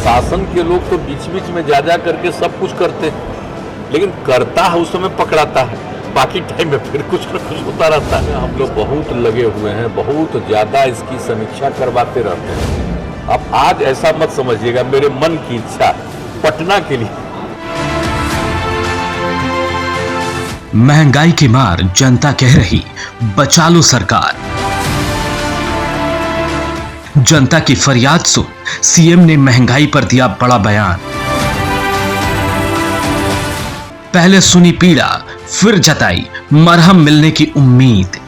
प्रशासन के लोग तो बीच बीच में जा जा करके सब कुछ करते हैं, लेकिन करता है उस समय पकड़ाता है, बाकी टाइम में फिर कुछ न कुछ होता रहता है। हम लोग बहुत लगे हुए हैं, बहुत ज़्यादा इसकी समीक्षा करवाते रहते हैं। अब आज ऐसा मत समझिएगा, मेरे मन की इच्छा पटना के लिए। महंगाई की मार जनता कह रही, बचा लो सरकार। जनता की फरियाद सुन सीएम ने महंगाई पर दिया बड़ा बयान। पहले सुनी पीड़ा, फिर जताई मरहम मिलने की उम्मीद।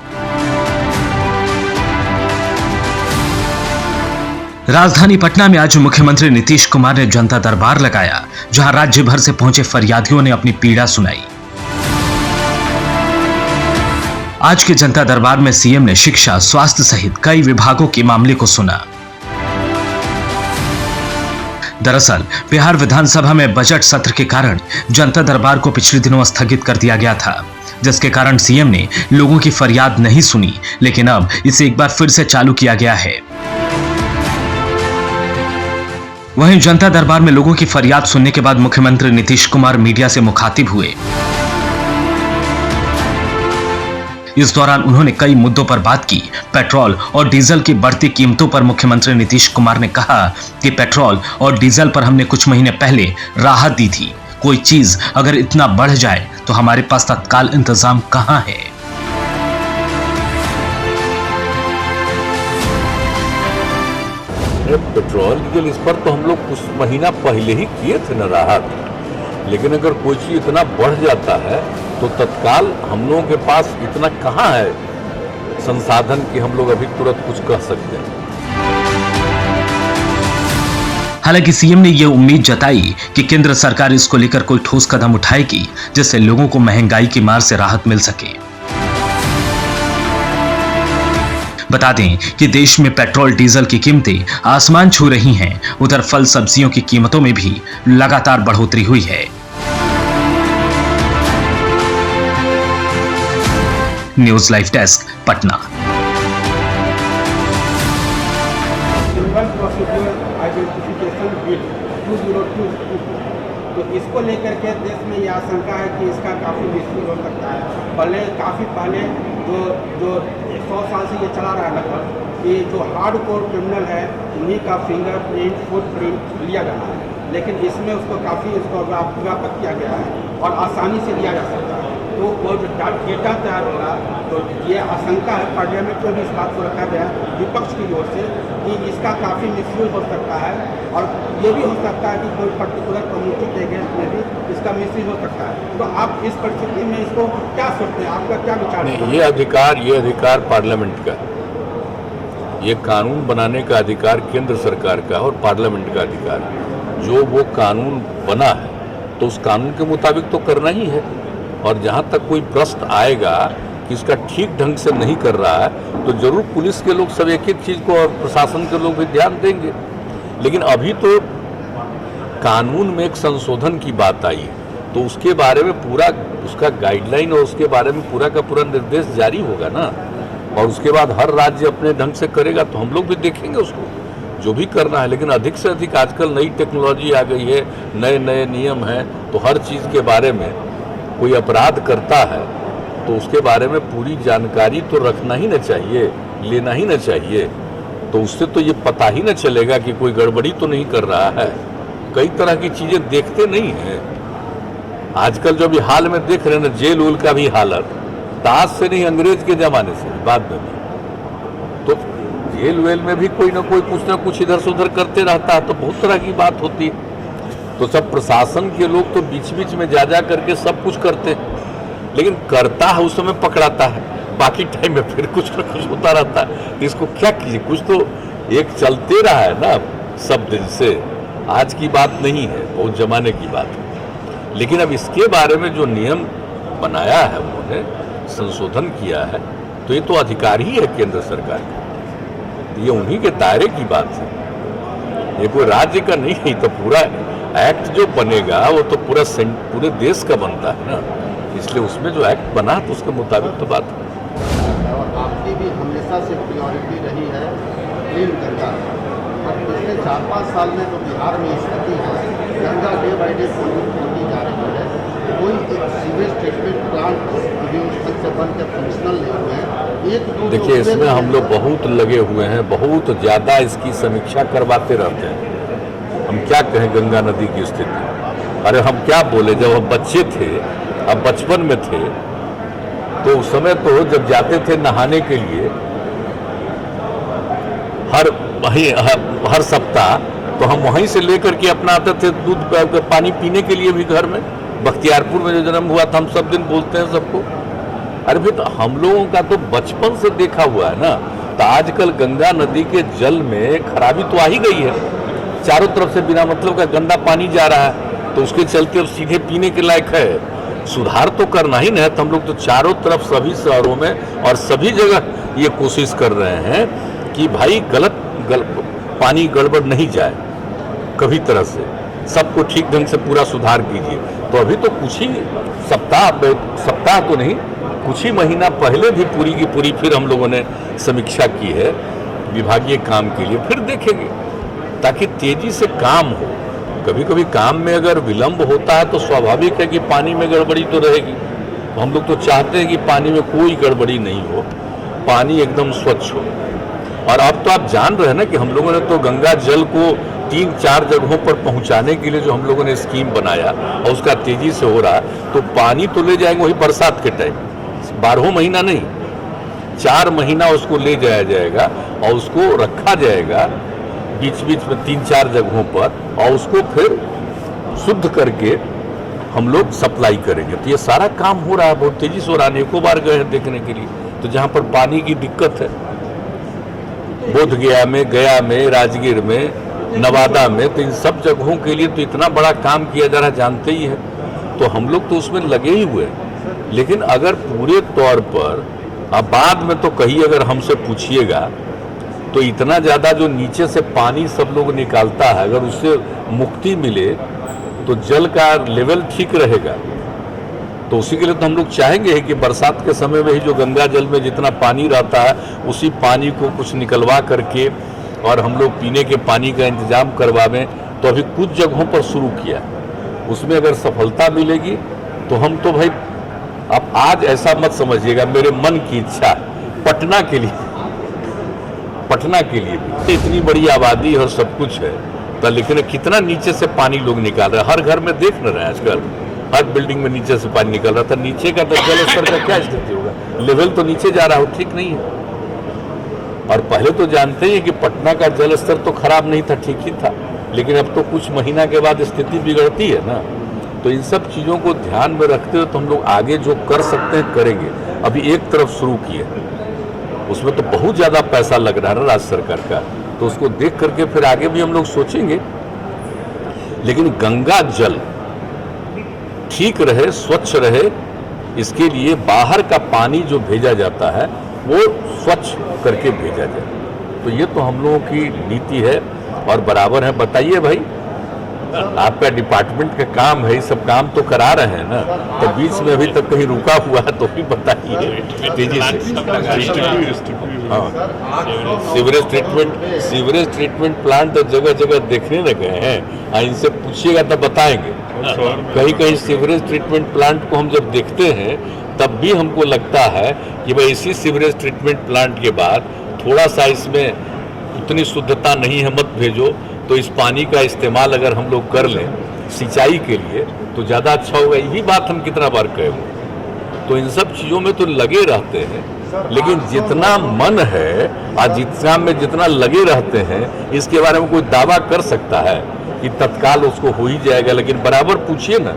राजधानी पटना में आज मुख्यमंत्री नीतीश कुमार ने जनता दरबार लगाया, जहां राज्य भर से पहुंचे फरियादियों ने अपनी पीड़ा सुनाई। आज के जनता दरबार में सीएम ने शिक्षा, स्वास्थ्य सहित कई विभागों के मामले को सुना। दरअसल बिहार विधानसभा में बजट सत्र के कारण जनता दरबार को पिछले दिनों स्थगित कर दिया गया था, जिसके कारण सीएम ने लोगों की फरियाद नहीं सुनी, लेकिन अब इसे एक बार फिर से चालू किया गया है। वहीं जनता दरबार में लोगों की फरियाद सुनने के बाद मुख्यमंत्री नीतीश कुमार मीडिया से मुखातिब हुए। इस दौरान उन्होंने कई मुद्दों पर बात की। पेट्रोल और डीजल की बढ़ती कीमतों पर मुख्यमंत्री नीतीश कुमार ने कहा कि पेट्रोल और डीजल पर हमने कुछ महीने पहले राहत दी थी। कोई चीज अगर इतना बढ़ जाए तो हमारे पास तत्काल इंतजाम कहां है। पेट्रोल डीजल इस पर तो हम लोग कुछ महीना पहले ही किए थे न राहत, लेकिन अगर कोई चीज इतना बढ़ जाता है तो तत्काल हम लोगों के पास इतना कहाँ है संसाधन कि हम लोग अभी तुरंत कुछ कह सकते हैं। हालांकि सीएम ने यह उम्मीद जताई कि केंद्र सरकार इसको लेकर कोई ठोस कदम उठाएगी, जिससे लोगों को महंगाई की मार से राहत मिल सके। बता दें कि देश में पेट्रोल डीजल की कीमतें आसमान छू रही हैं, उधर फल सब्जियों की कीमतों में भी लगातार बढ़ोतरी हुई है। News live desk Patna. तो इसको लेकर के देश में यह आशंका है कि इसका काफ़ी मिसयूज हो सकता है। काफ़ी पहले जो 100 साल से ये चला रहा है लगभग कि जो हार्ड कोर क्रिमिनल है उन्हीं का फिंगरप्रिंट, फुटप्रिंट लिया जाना है, लेकिन इसमें उसको काफ़ी व्यापक किया गया है और आसानी से लिया जा सकता है। तो वो जो डेटा तैयार होगा, तो ये आशंका है, पार्लियामेंट में भी इस बात को रखा गया विपक्ष की ओर से कि इसका काफ़ी मिसयूज हो सकता है और ये भी हो सकता है कि कोई पर्टिकुलर कम्युनिटी के अगेंस्ट में भी इसका मिसयूज हो सकता है। तो आप इस परिस्थिति में इसको क्या सोचते हैं, आपका क्या विचार है? ये अधिकार पार्लियामेंट का, ये कानून बनाने का अधिकार केंद्र सरकार का और पार्लियामेंट का अधिकार। जो वो कानून बना है तो उस कानून के मुताबिक तो करना ही है, और जहाँ तक कोई प्रश्न आएगा कि इसका ठीक ढंग से नहीं कर रहा है तो जरूर पुलिस के लोग सब एक एक चीज़ को और प्रशासन के लोग भी ध्यान देंगे। लेकिन अभी तो कानून में एक संशोधन की बात आई तो उसके बारे में पूरा उसका गाइडलाइन और उसके बारे में पूरा का पूरा निर्देश जारी होगा ना, और उसके बाद हर राज्य अपने ढंग से करेगा तो हम लोग भी देखेंगे उसको जो भी करना है। लेकिन अधिक से अधिक आजकल नई टेक्नोलॉजी आ गई है, नए नए नियम हैं, तो हर चीज़ के बारे में कोई अपराध करता है तो उसके बारे में पूरी जानकारी तो रखना ही न चाहिए, लेना ही न चाहिए। तो उससे तो ये पता ही न चलेगा कि कोई गड़बड़ी तो नहीं कर रहा है। कई तरह की चीज़ें देखते नहीं हैं आजकल, जो भी हाल में देख रहे हैं ना, जेल उल का भी हालत ताज से नहीं, अंग्रेज के ज़माने से बाद में भी। तो जेल वेल में भी कोई ना कोई कुछ ना कुछ इधर से उधर करते रहता है, तो बहुत तरह की बात होती है। तो सब प्रशासन के लोग तो बीच बीच में जा जा करके सब कुछ करते हैं, लेकिन करता है उस समय पकड़ाता है, बाकी टाइम में फिर कुछ ना कुछ होता रहता है। इसको क्या कीजिए, कुछ तो एक चलते रहा है ना सब दिन से, आज की बात नहीं है, बहुत जमाने की बात है। लेकिन अब इसके बारे में जो नियम बनाया है, उन्होंने संशोधन किया है, तो ये तो अधिकार ही है केंद्र सरकार का, ये उन्हीं के दायरे की बात है, ये कोई राज्य का नहीं है। तो पूरा एक्ट जो बनेगा वो तो पूरे देश का बनता है ना, इसलिए उसमें जो एक्ट बना तो उसके मुताबिक तो बात है। और आपकी भी हमेशा से प्रायोरिटी रही है क्लीन गंगा, सर पिछले 4-5 साल में जो बिहार में स्थिति है, Ganga day by day pollute होती जा रही है। कोई एक सीवेज ट्रीटमेंट प्लांट अभी उस तक से बन के फंक्शनल नहीं हुए हैं। एक दो देखिए, इसमें हम लोग बहुत लगे हुए हैं, बहुत ज़्यादा इसकी समीक्षा करवाते रहते हैं। हम क्या कहें गंगा नदी की स्थिति, अरे हम क्या बोले, जब हम बच्चे थे, अब बचपन में थे, तो उस समय तो जब जाते थे नहाने के लिए हर सप्ताह, तो हम वहीं से लेकर के अपना आते थे दूध पानी पीने के लिए भी घर में। बख्तियारपुर में जो जन्म हुआ था, हम सब दिन बोलते हैं सबको। अरे फिर तो हम लोगों का तो बचपन से देखा हुआ है ना। तो आजकल गंगा नदी के जल में खराबी तो आ ही गई है, चारों तरफ से बिना मतलब का गंदा पानी जा रहा है, तो उसके चलते अब सीधे पीने के लायक है। सुधार तो करना ही ना है। तो हम लोग तो चारों तरफ सभी शहरों में और सभी जगह ये कोशिश कर रहे हैं कि भाई पानी गड़बड़ नहीं जाए कभी तरह से, सबको ठीक ढंग से पूरा सुधार कीजिए। तो अभी तो कुछ ही सप्ताह तो नहीं, कुछ ही महीना पहले भी पूरी की पूरी फिर हम लोगों ने समीक्षा की है विभागीय काम के लिए। फिर देखेंगे ताकि तेजी से काम हो। कभी कभी काम में अगर विलंब होता है तो स्वाभाविक है कि पानी में गड़बड़ी तो रहेगी। तो हम लोग तो चाहते हैं कि पानी में कोई गड़बड़ी नहीं हो, पानी एकदम स्वच्छ हो। और अब तो आप जान रहे हैं ना कि हम लोगों ने तो गंगा जल को 3-4 जगहों पर पहुंचाने के लिए जो हम लोगों ने स्कीम बनाया और उसका तेजी से हो रहा है। तो पानी तो ले जाएंगे वही बरसात के टाइम, 12 महीना नहीं, 4 महीना उसको ले जाया जाएगा और उसको रखा जाएगा बीच बीच में 3-4 जगहों पर, और उसको फिर शुद्ध करके हम लोग सप्लाई करेंगे। तो ये सारा काम हो रहा है, बहुत तेजी से हो रहा है। अनेकों बार गए हैं देखने के लिए। तो जहाँ पर पानी की दिक्कत है, बोधगया में, राजगीर में, नवादा में, तो इन सब जगहों के लिए तो इतना बड़ा काम किया जा रहा है, जानते ही है। तो हम लोग तो उसमें लगे ही हुए हैं। लेकिन अगर पूरे तौर पर अब बाद में तो कहीं अगर हमसे पूछिएगा तो इतना ज़्यादा जो नीचे से पानी सब लोग निकालता है, अगर उससे मुक्ति मिले तो जल का लेवल ठीक रहेगा। तो उसी के लिए तो हम लोग चाहेंगे कि बरसात के समय में ही जो गंगा जल में जितना पानी रहता है उसी पानी को कुछ निकलवा करके और हम लोग पीने के पानी का इंतजाम करवावें। तो अभी कुछ जगहों पर शुरू किया, उसमें अगर सफलता मिलेगी तो हम तो भाई, आप आज ऐसा मत समझिएगा, मेरे मन की इच्छा है पटना के लिए भी इतनी बड़ी आबादी और सब कुछ है, तो लेकिन कितना नीचे से पानी लोग निकाल रहे हैं। हर घर में देख न रहे हैं आजकल, हर बिल्डिंग में नीचे से पानी निकल रहा था। नीचे का तो जल स्तर का क्या स्थिति होगा, लेवल तो नीचे जा रहा हो, ठीक नहीं है। और पहले तो जानते ही कि पटना का जल स्तर तो खराब नहीं था, ठीक ही था, लेकिन अब तो कुछ महीना के बाद स्थिति बिगड़ती है ना। तो इन सब चीज़ों को ध्यान में रखते हुए तो हम लोग आगे जो कर सकते हैं करेंगे। अभी एक तरफ शुरू किए, उसमें तो बहुत ज़्यादा पैसा लग रहा है ना राज्य सरकार का, तो उसको देख करके फिर आगे भी हम लोग सोचेंगे। लेकिन गंगा जल ठीक रहे, स्वच्छ रहे, इसके लिए बाहर का पानी जो भेजा जाता है वो स्वच्छ करके भेजा जाए। तो ये तो हम लोगों की नीति है और बराबर है। बताइए भाई, आपका डिपार्टमेंट का काम है, ये सब काम तो करा रहे हैं ना, तो बीच में अभी तक कहीं रुका हुआ है तो भी बताइए तेजी से। हाँ, सीवरेज ट्रीटमेंट प्लांट तो जगह जगह देखने लगे हैं, इनसे पूछिएगा तब बताएंगे। कहीं कहीं सीवरेज ट्रीटमेंट प्लांट को हम जब देखते हैं तब भी हमको लगता है कि भाई इसी सीवरेज ट्रीटमेंट प्लांट के बाद थोड़ा सा इसमें उतनी शुद्धता नहीं है, मत भेजो। तो इस पानी का इस्तेमाल अगर हम लोग कर लें सिंचाई के लिए तो ज़्यादा अच्छा होगा। यही बात हम कितना बार कहे। तो इन सब चीज़ों में तो लगे रहते हैं, लेकिन जितना मन है और जितना लगे रहते हैं, इसके बारे में कोई दावा कर सकता है कि तत्काल उसको हो ही जाएगा। लेकिन बराबर पूछिए ना,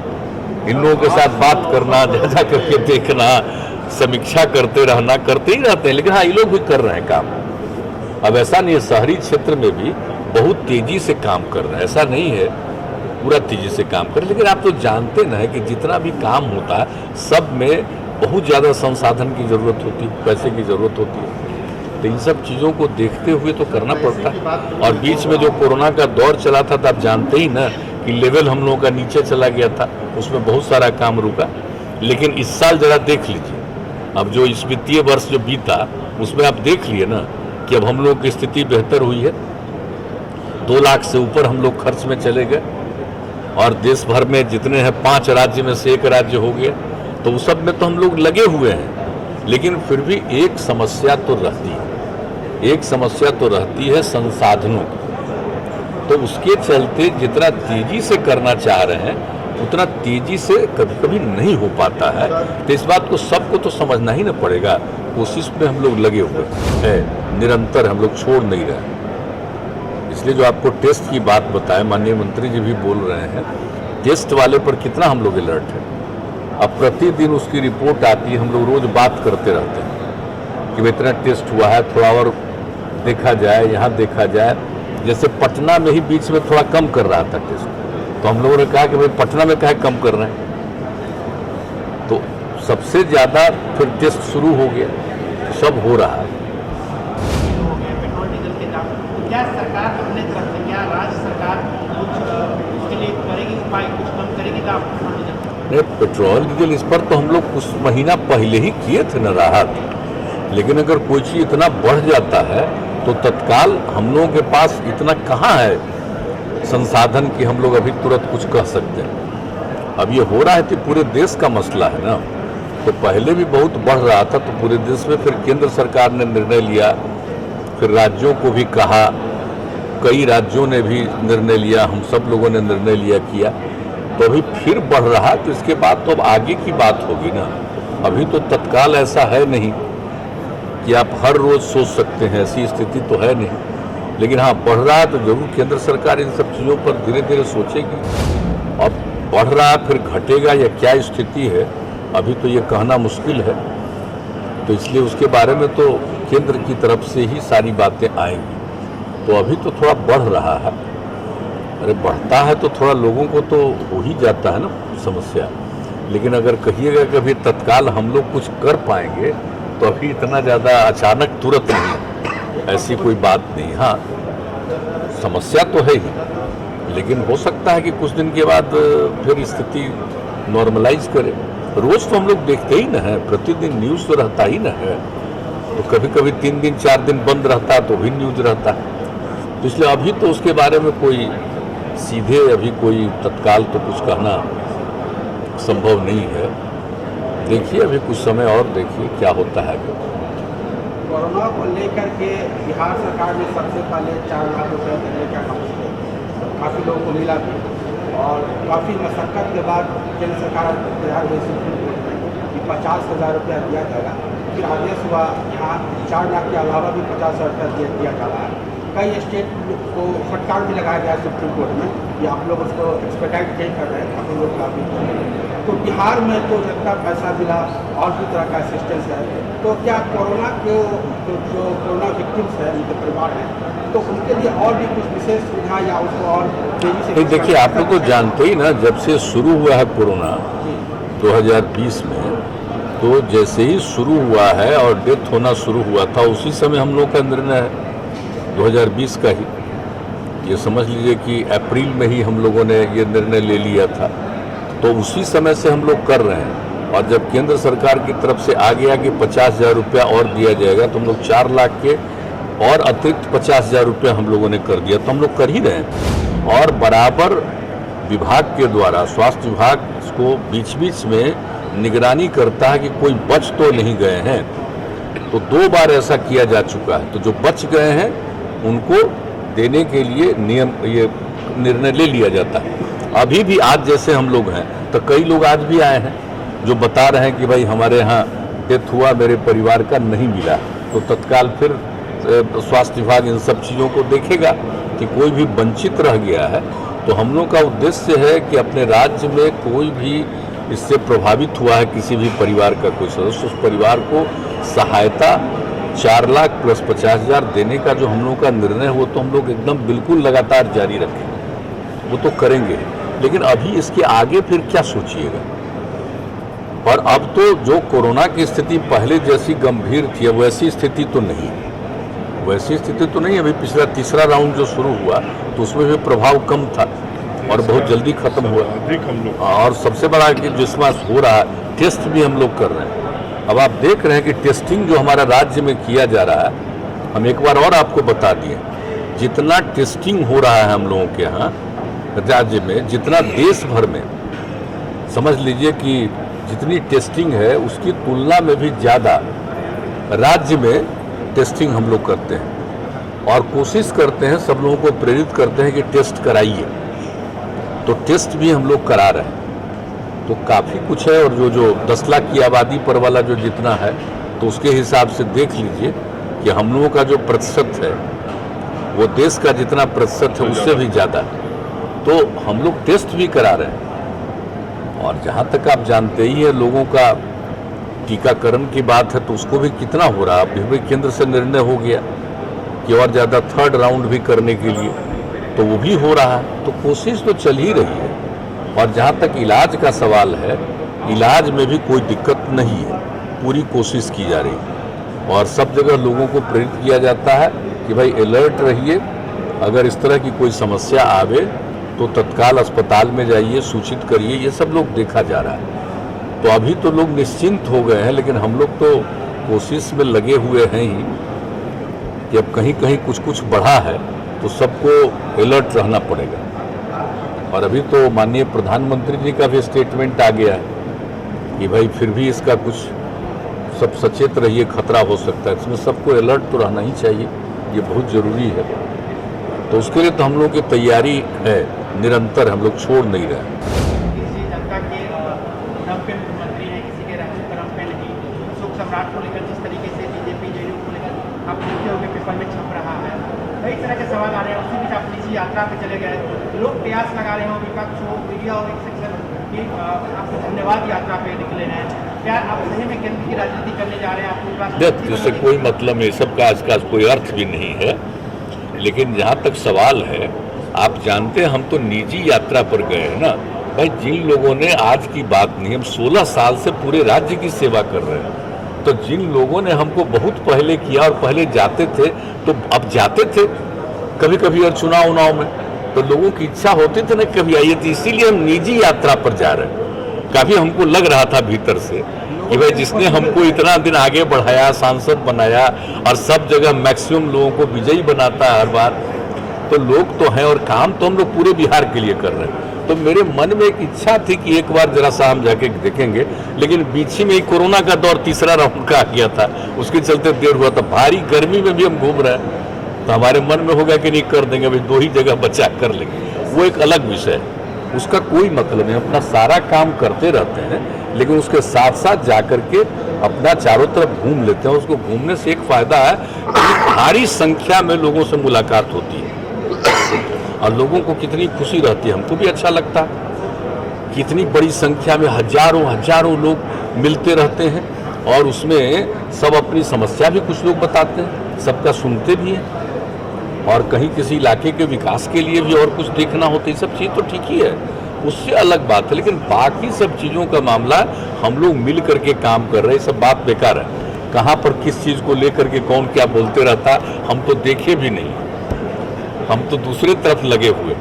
इन लोगों के साथ बात करना, जा करके देखना, समीक्षा करते रहना, करते ही रहते हैं। लेकिन हाँ, ये लोग भी कर रहे हैं काम। अब ऐसा नहीं है, शहरी क्षेत्र में भी बहुत तेजी से काम कर रहे हैं, ऐसा नहीं है पूरा तेजी से काम कर। लेकिन आप तो जानते ना है कि जितना भी काम होता है सब में बहुत ज़्यादा संसाधन की ज़रूरत होती है, पैसे की ज़रूरत होती है। तो इन सब चीज़ों को देखते हुए तो करना पड़ता है। और बीच में जो कोरोना का दौर चला था, तो आप जानते ही ना कि लेवल हम लोगों का नीचे चला गया था, उसमें बहुत सारा काम रुका। लेकिन इस साल ज़रा देख लीजिए, अब जो इस वित्तीय वर्ष जो बीता उसमें आप देख लिए ना कि अब हम लोगों की स्थिति बेहतर हुई है। 2 लाख से ऊपर हम लोग खर्च में चले गए, और देश भर में जितने हैं 5 राज्य में से 1 राज्य हो गया, तो उस सब में तो हम लोग लगे हुए हैं। लेकिन फिर भी एक समस्या तो रहती है, संसाधनों की। तो उसके चलते जितना तेजी से करना चाह रहे हैं उतना तेजी से कभी कभी नहीं हो पाता है। तो इस बात को सबको तो समझना ही ना पड़ेगा। कोशिश में हम लोग लगे हुए हैं, निरंतर हम लोग छोड़ नहीं रहे। इसलिए जो आपको टेस्ट की बात बताए, माननीय मंत्री जी भी बोल रहे हैं, टेस्ट वाले पर कितना हम लोग अलर्ट है। अब प्रतिदिन उसकी रिपोर्ट आती है, हम लोग रोज बात करते रहते हैं कि इतना टेस्ट हुआ है, थोड़ा और देखा जाए, यहाँ देखा जाए। जैसे पटना में ही बीच में थोड़ा कम कर रहा था टेस्ट, तो हम लोगों ने कहा कि भाई पटना में काहे कम कर रहे हैं। तो सबसे ज़्यादा फिर टेस्ट शुरू हो गया, सब हो रहा है। पेट्रोल डीजल के दाम, क्या सरकार अपने तरफ से, क्या राज्य सरकार कुछ उसके लिए करेगी उपाय, कुछ कम करेगी दाम पेट्रोल डीजल? पेट्रोल डीजल इस पर तो हम लोग कुछ महीना पहले ही किए थे न राहत। लेकिन अगर कोई चीज़ इतना बढ़ जाता है तो तत्काल हम लोगों के पास इतना कहाँ है संसाधन कि हम लोग अभी तुरंत कुछ कह सकते हैं। अब ये हो रहा है कि पूरे देश का मसला है ना, तो पहले भी बहुत बढ़ रहा था, तो पूरे देश में फिर केंद्र सरकार ने निर्णय लिया, फिर राज्यों को भी कहा, कई राज्यों ने भी निर्णय लिया, हम सब लोगों ने निर्णय लिया किया, तो अभी फिर बढ़ रहा है। तो इसके बाद तो अब आगे की बात होगी ना। अभी तो तत्काल ऐसा है नहीं कि आप हर रोज सोच सकते हैं, ऐसी स्थिति तो है नहीं। लेकिन हाँ, बढ़ रहा है तो जरूर केंद्र सरकार इन सब चीज़ों पर धीरे धीरे सोचेगी। और बढ़ रहा है फिर घटेगा या क्या स्थिति है, अभी तो ये कहना मुश्किल है। तो इसलिए उसके बारे में तो केंद्र की तरफ से ही सारी बातें आएंगी। तो अभी तो थोड़ा बढ़ रहा है। अरे बढ़ता है तो थोड़ा लोगों को तो हो ही जाता है ना समस्या। लेकिन अगर कहिएगा कि अभी तत्काल हम लोग कुछ कर पाएंगे, तो अभी इतना ज़्यादा अचानक तुरंत नहीं, ऐसी कोई बात नहीं। हाँ, समस्या तो है ही, लेकिन हो सकता है कि कुछ दिन के बाद फिर स्थिति नॉर्मलाइज करे। रोज़ तो हम लोग देखते ही न है, प्रतिदिन न्यूज़ तो रहता ही न है। तो कभी कभी 3 दिन 4 दिन बंद रहता है तो भी न्यूज़ रहता है। तो इसलिए अभी तो उसके बारे में कोई सीधे अभी कोई तत्काल तो कुछ कहना संभव नहीं है। देखिए अभी कुछ समय और देखिए क्या होता है। कोरोना को लेकर के बिहार सरकार ने सबसे पहले 4 लाख रुपये देने का काम किया, काफ़ी लोगों को मिला भी, और काफ़ी मशक्क़त के बाद केंद्र सरकार तैयार हुई सुप्रीम कोर्ट में कि 50,000 रुपया दिया जाएगा। फिर आदेश हुआ यहाँ 4 लाख के अलावा भी 50,000 रुपया दिया जा रहा है। कई स्टेट को फटकार भी लगाया गया सुप्रीम कोर्ट में कि आप लोग उसको एक्सपेक्ट नहीं कर रहे हैं, आप लोग काफ़ी। तो बिहार में तो जितना पैसा मिला और भी तरह का असिस्टेंस है, तो क्या कोरोना के जो कोरोना विक्टिम्स हैं, उनके परिवार हैं, तो उनके लिए और भी कुछ विशेष सुविधा या उसको और तेजी से? देखिए आप लोग तो जानते ही ना, जब से शुरू हुआ है कोरोना 2020 में, तो जैसे ही शुरू हुआ है और डेथ होना शुरू हुआ था, उसी समय हम लोग का निर्णय है 2020 का ही। ये समझ लीजिए कि अप्रैल में ही हम लोगों ने ये निर्णय ले लिया था। तो उसी समय से हम लोग कर रहे हैं। और जब केंद्र सरकार की तरफ से आ गया कि 50,000 रुपया और दिया जाएगा, तो हम लोग 4 लाख के और अतिरिक्त 50,000 रुपया हम लोगों ने कर दिया। तो हम लोग कर ही रहे हैं। और बराबर विभाग के द्वारा, स्वास्थ्य विभाग को बीच बीच में निगरानी करता है कि कोई बच तो नहीं गए हैं। तो 2 बार ऐसा किया जा चुका है। तो जो बच गए हैं उनको देने के लिए ये निर्णय ले लिया जाता है। अभी भी आज जैसे हम लोग हैं, तो कई लोग आज भी आए हैं जो बता रहे हैं कि भाई हमारे यहाँ डेथ हुआ, मेरे परिवार का नहीं मिला। तो तत्काल फिर स्वास्थ्य विभाग इन सब चीज़ों को देखेगा कि कोई भी वंचित रह गया है। तो हम लोग का उद्देश्य है कि अपने राज्य में कोई भी इससे प्रभावित हुआ है, किसी भी परिवार का कोई सदस्य, उस परिवार को सहायता 4 लाख प्लस 50,000 देने का जो हम लोग का निर्णय है, वो तो हम लोग एकदम बिल्कुल लगातार जारी रखेंगे, वो तो करेंगे। लेकिन अभी इसके आगे फिर क्या सोचिएगा। और अब तो जो कोरोना की स्थिति पहले जैसी गंभीर थी, वैसी स्थिति तो नहीं, वैसी स्थिति तो नहीं। अभी पिछला 3रा राउंड जो शुरू हुआ तो उसमें भी प्रभाव कम था और बहुत जल्दी खत्म हुआ। और सबसे बड़ा कि जिसमें हो रहा है, टेस्ट भी हम लोग कर रहे हैं। अब आप देख रहे हैं कि टेस्टिंग जो हमारा राज्य में किया जा रहा है, हम एक बार और आपको बता दिए जितना टेस्टिंग हो रहा है हम लोगों के यहाँ राज्य में, जितना देश भर में, समझ लीजिए कि जितनी टेस्टिंग है उसकी तुलना में भी ज़्यादा राज्य में टेस्टिंग हम लोग करते हैं और कोशिश करते हैं, सब लोगों को प्रेरित करते हैं कि टेस्ट कराइए। तो टेस्ट भी हम लोग करा रहे हैं, तो काफ़ी कुछ है। और जो 10 लाख की आबादी पर वाला जो जितना है, तो उसके हिसाब से देख लीजिए कि हम लोगों का जो प्रतिशत है वो देश का जितना प्रतिशत है उससे भी ज़्यादा है। तो हम लोग टेस्ट भी करा रहे हैं। और जहाँ तक आप जानते ही हैं लोगों का टीकाकरण की बात है, तो उसको भी कितना हो रहा है। अभी भी केंद्र से निर्णय हो गया कि और ज़्यादा 3rd राउंड भी करने के लिए, तो वो भी हो रहा है। तो कोशिश तो चल ही रही है। और जहाँ तक इलाज का सवाल है, इलाज में भी कोई दिक्कत नहीं है, पूरी कोशिश की जा रही है। और सब जगह लोगों को प्रेरित किया जाता है कि भाई अलर्ट रहिए, अगर इस तरह की कोई समस्या आवे तो तत्काल अस्पताल में जाइए, सूचित करिए। ये सब लोग देखा जा रहा है। तो अभी तो लोग निश्चिंत हो गए हैं, लेकिन हम लोग तो कोशिश में लगे हुए हैं ही कि अब कहीं कहीं कुछ बढ़ा है तो सबको अलर्ट रहना पड़ेगा। और अभी तो माननीय प्रधानमंत्री जी का भी स्टेटमेंट आ गया है कि भाई फिर भी इसका कुछ सब सचेत रहिए, खतरा हो सकता है। इसमें सबको अलर्ट तो रहना ही चाहिए, ये बहुत ज़रूरी है। तो उसके लिए तो हम लोग की तैयारी है निरंतर, हम लोग छोड़ नहीं रहे। किसी जनता के दम पे मुख्यमंत्री है, किसी के रहम करम पे नहीं। अशोक सम्राट को लेकर जिस तरीके से बीजेपी जेडीयू को लेकर आप देखते होंगे पेपर में छप रहा है, कई तरह के सवाल आ रहे हैं। उसी बीच आप निजी यात्रा पे चले गए, लोग प्रयास लगा रहे हो, विपक्ष हो, मीडिया हो, एक सेक्शन की आपको धन्यवाद यात्रा पे निकले हैं। क्या आप सही में केंद्र की राजनीति करने जा रहे हैं? आपको इससे कोई मतलब नहीं, सबका इसका कोई अर्थ भी नहीं है। लेकिन जहाँ तक सवाल है, आप जानते हैं हम तो निजी यात्रा पर गए हैं ना भाई। जिन लोगों ने, आज की बात नहीं, हम 16 साल से पूरे राज्य की सेवा कर रहे हैं। तो जिन लोगों ने हमको बहुत पहले किया और पहले जाते थे, तो अब जाते थे कभी कभी और चुनाव में, तो लोगों की इच्छा होती थी ना कभी आइए, तो इसीलिए हम निजी यात्रा पर जा रहे हैं। काफ़ी हमको लग रहा था भीतर से कि भाई जिसने हमको इतना दिन आगे बढ़ाया, सांसद बनाया और सब जगह मैक्सिमम लोगों को विजयी बनाता है हर बार, तो लोग तो हैं और काम तो हम लोग पूरे बिहार के लिए कर रहे हैं। तो मेरे मन में एक इच्छा थी कि एक बार जरा सा हम जाके देखेंगे, लेकिन बीच में ही कोरोना का दौर 3रा राउंड का आ गया था, उसके चलते देर हुआ था। भारी गर्मी में भी हम घूम रहे हैं, तो हमारे मन में होगा कि नहीं कर देंगे भाई, 2 ही जगह बचा कर लेंगे। वो एक अलग विषय है, उसका कोई मतलब नहीं। अपना सारा काम करते रहते हैं, लेकिन उसके साथ साथ जाकर के अपना चारों तरफ घूम लेते हैं। उसको घूमने से एक फायदा है कि भारी संख्या में लोगों से मुलाकात होती है और लोगों को कितनी खुशी रहती है, हमको भी अच्छा लगता है। कितनी बड़ी संख्या में हजारों लोग मिलते रहते हैं और उसमें सब अपनी समस्या भी कुछ लोग बताते हैं, सबका सुनते भी हैं। और कहीं किसी इलाके के विकास के लिए भी और कुछ देखना होता है, सब चीज़ तो ठीक ही है, उससे अलग बात है। लेकिन बाकी सब चीज़ों का मामला हम लोग मिल करके काम कर रहे हैं, सब बात बेकार है। कहाँ पर किस चीज़ को लेकर के कौन क्या बोलते रहता हम तो देखे भी नहीं, हम तो दूसरे तरफ लगे हुए।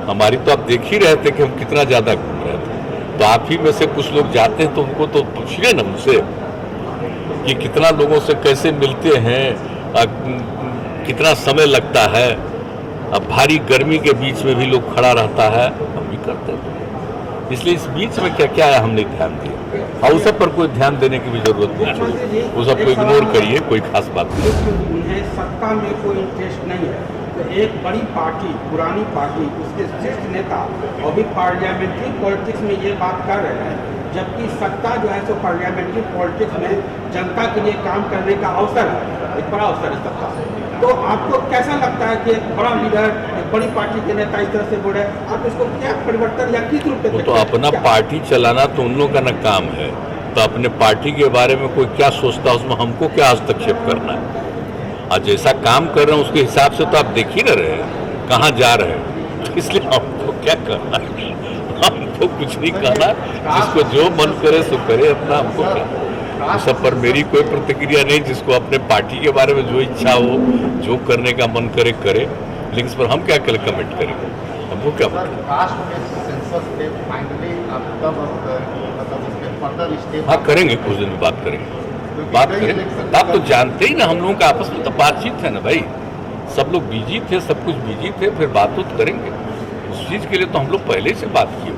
हमारी तो आप देख ही रहे थे कि हम कितना ज़्यादा घूम रहे थे। तो आप ही में से कुछ लोग जाते हैं तो उनको तो पूछिए ना मुझसे कि कितना लोगों से कैसे मिलते हैं, कितना समय लगता है। अब भारी गर्मी के बीच में भी लोग खड़ा रहता है, हम भी करते हैं। इसलिए इस बीच में क्या क्या है हमने ध्यान दिया, और उस सब पर कोई ध्यान देने की भी जरूरत नहीं, वो सब को इग्नोर करिए, कोई खास बात नहीं। उन्हें सत्ता में कोई इंटरेस्ट नहीं है, तो एक बड़ी पार्टी, पुरानी पार्टी, उसके शीर्ष नेता अभी पार्लियामेंट्री पॉलिटिक्स में ये बात कर रहे हैं, जबकि सत्ता जो है सो पार्लियामेंट्री पॉलिटिक्स में जनता के लिए काम करने का अवसर है, एक बड़ा अवसर है सत्ता। तो आपको कैसा लगता है कि एक बड़ा लीडर, एक बड़ी पार्टी के नेता इस तरह से बोल रहे हैं, आप इसको क्या परिवर्तन या किस रूप में? तो अपना पार्टी चलाना तो उन लोगों का न काम है, तो अपने पार्टी के बारे में कोई क्या सोचता है उसमें हमको क्या हस्तक्षेप करना है। और जैसा काम कर रहे हैं उसके हिसाब से तो आप देख ही न रहे हैं कहाँ जा रहे हैं, तो इसलिए हमको क्या करना है, हमको कुछ नहीं करना। जिसको जो मन करे सो करे अपना, हमको क्या उस सब पर मेरी कोई प्रतिक्रिया नहीं। जिसको अपने पार्टी के बारे में जो इच्छा हो, जो करने का मन करे करे, लेकिन इस पर हम क्या कमेंट करेंगे, हमको क्या हाँ करेंगे, कुछ दिन में बात करेंगे। आप तो जानते ही ना हम लोगों का आपस में तो बातचीत है ना भाई, सब लोग बिजी थे, सब कुछ बिजी थे, फिर बात तो करेंगे। उस चीज़ के लिए तो हम लोग पहले से बात किए।